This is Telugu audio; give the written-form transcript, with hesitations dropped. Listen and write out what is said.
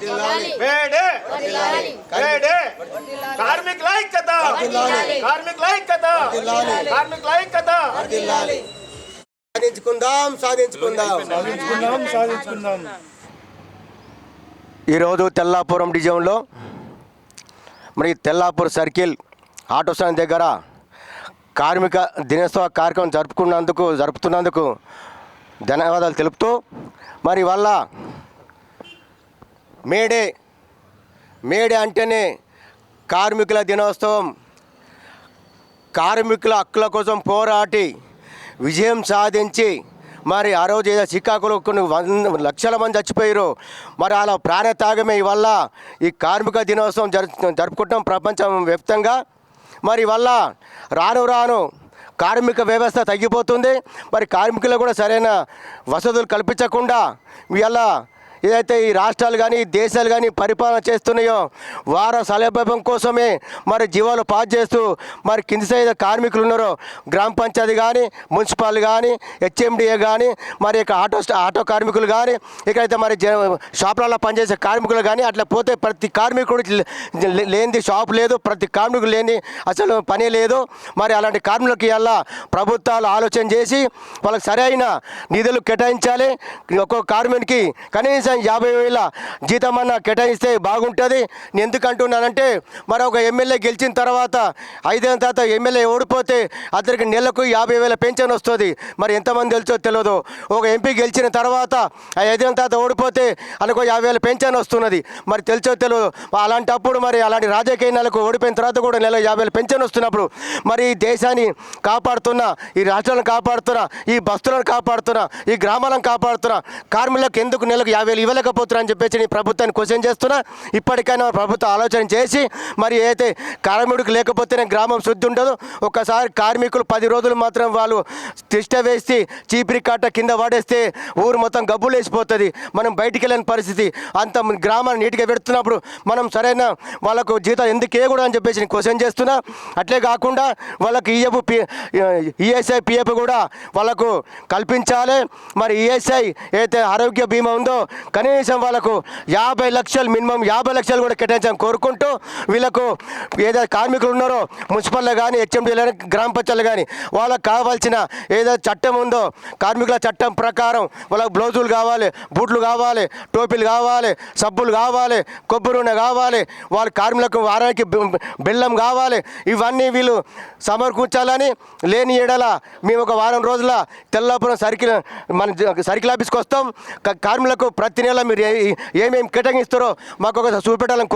వేడే వేడే కార్మికుల ఐక్యత కార్మికుల ఐక్యత కార్మికుల ఐక్యత సాధించుకుందాం సాధించుకుందాం సాధించుకుందాం సాధించుకుందాం. ఈరోజు తెల్లాపురం డివిజన్లో మరి తెల్లాపూర్ సర్కిల్ ఆటో స్టాండ్ దగ్గర కార్మిక దినోత్సవ కార్యక్రమం జరుపుతున్నందుకు ధన్యవాదాలు తెలుపుతూ మరి వల్ల మేడే అంటేనే కార్మికుల దినోత్సవం, కార్మికుల హక్కుల కోసం పోరాటి విజయం సాధించి మరి ఆ రోజు ఏదో చికాకులో కొన్ని లక్షల మంది చచ్చిపోయారు. మరి అలా ప్రాణత్యాగమే వల్ల ఈ కార్మిక దినోత్సవం జరుపుకుంటాం ప్రపంచం వ్యాప్తంగా. మరి వల్ల రాను కార్మిక వ్యవస్థ తగ్గిపోతుంది. మరి కార్మికులకు కూడా సరైన వసతులు కల్పించకుండా ఇలా ఏదైతే ఈ రాష్ట్రాలు కానీ దేశాలు కానీ పరిపాలన చేస్తున్నాయో వారి సలభం కోసమే మరి జీవాలు పాస్ చేస్తూ మరి కింది స్థాయి కార్మికులు ఉన్నారో గ్రామ పంచాయతీ కానీ మున్సిపల్ కానీ హెచ్ఎండిఏ కానీ మరి ఇక ఆటో కార్మికులు కానీ ఇక్కడైతే మరి షాపులలో పనిచేసే కార్మికులు కానీ అట్లా పోతే ప్రతి కార్మికుడు లేనిది షాప్ లేదు, ప్రతి కార్మికుడు లేని అసలు పని లేదు. మరి అలాంటి కార్మికులకి ఇలా ప్రభుత్వాలు ఆలోచన చేసి వాళ్ళకి సరైన నిధులు కేటాయించాలి. ఒక్కొక్క కార్మికునికి కనీసం 50,000 జీతం అన్న కేటాయిస్తే బాగుంటుంది. నేను ఎందుకు అంటున్నానంటే మరి ఒక ఎమ్మెల్యే గెలిచిన తర్వాత 5 ఏళ్ళ తర్వాత ఎమ్మెల్యే ఓడిపోతే అతనికి నెలకు 50,000 పెన్షన్ వస్తుంది. మరి ఎంతమంది తెలుసో తెలియదు. ఒక ఎంపీ గెలిచిన తర్వాత 5 ఏళ్ళ తర్వాత ఓడిపోతే అనుకో 50,000 పెన్షన్ వస్తున్నది. మరి తెలుసో తెలియదు. అలాంటప్పుడు మరి అలాంటి రాజకీయ నెలకు ఓడిపోయిన తర్వాత కూడా నెల 50,000 పెన్షన్ వస్తున్నప్పుడు మరి ఈ దేశాన్ని కాపాడుతున్నా, ఈ రాష్ట్రాలను కాపాడుతున్నా, ఈ బస్తులను కాపాడుతున్నా, ఈ గ్రామాలను కాపాడుతున్నా కార్మికులకు ఎందుకు నెలకు 50,000 ఇవ్వలేకపోతున్నా అని చెప్పేసి నేను ప్రభుత్వాన్ని క్వశ్చన్ చేస్తున్నా. ఇప్పటికైనా ప్రభుత్వం ఆలోచన చేసి మరి ఏదైతే కార్మికుడికి లేకపోతేనే గ్రామం శుద్ధి ఉండదు. ఒక్కసారి కార్మికులు 10 రోజులు మాత్రం వాళ్ళు తిష్ట వేసి చీపిరి కట్ట కింద పడేస్తే ఊరు మొత్తం గబ్బులు వేసిపోతుంది. మనం బయటికి వెళ్ళని పరిస్థితి. అంత గ్రామాన్ని నీట్గా పెడుతున్నప్పుడు మనం సరైన వాళ్ళకు జీతం ఎందుకు వేయకూడదు అని చెప్పేసి నేను క్వశ్చన్ చేస్తున్నా. అట్లే కాకుండా వాళ్ళకి ఈఎస్ఐ పిఎఫ్ కూడా వాళ్ళకు కల్పించాలి. మరి ఈఎస్ఐ ఏదైతే ఆరోగ్య బీమా ఉందో కనీసం వాళ్ళకు 50 లక్షలు మినిమం 50 లక్షలు కూడా కేటాయించాలని కోరుకుంటూ వీళ్ళకు ఏదైతే కార్మికులు ఉన్నారో మున్సిపల్లో కానీ హెచ్ఎండీలో కానీ గ్రామ పంచాయతీలు కానీ వాళ్ళకు కావాల్సిన ఏదైతే చట్టం ఉందో కార్మికుల చట్టం ప్రకారం వాళ్ళకు బ్లౌజులు కావాలి, బూట్లు కావాలి, టోపీలు కావాలి, సబ్బులు కావాలి, కొబ్బరి నూనె కావాలి, వాళ్ళ కార్మికులకు వారానికి బెల్లం కావాలి. ఇవన్నీ వీళ్ళు సమకూర్చాలని. లేని ఏడల మేము ఒక వారం రోజుల తెల్లాపురం సర్కిల్ ఆఫీస్కి వస్తాం. కార్మికులకు ప్రతి నెల మీరు ఏమేమి కేటాయిస్తారో మాకు ఒక చూపెట్టాలని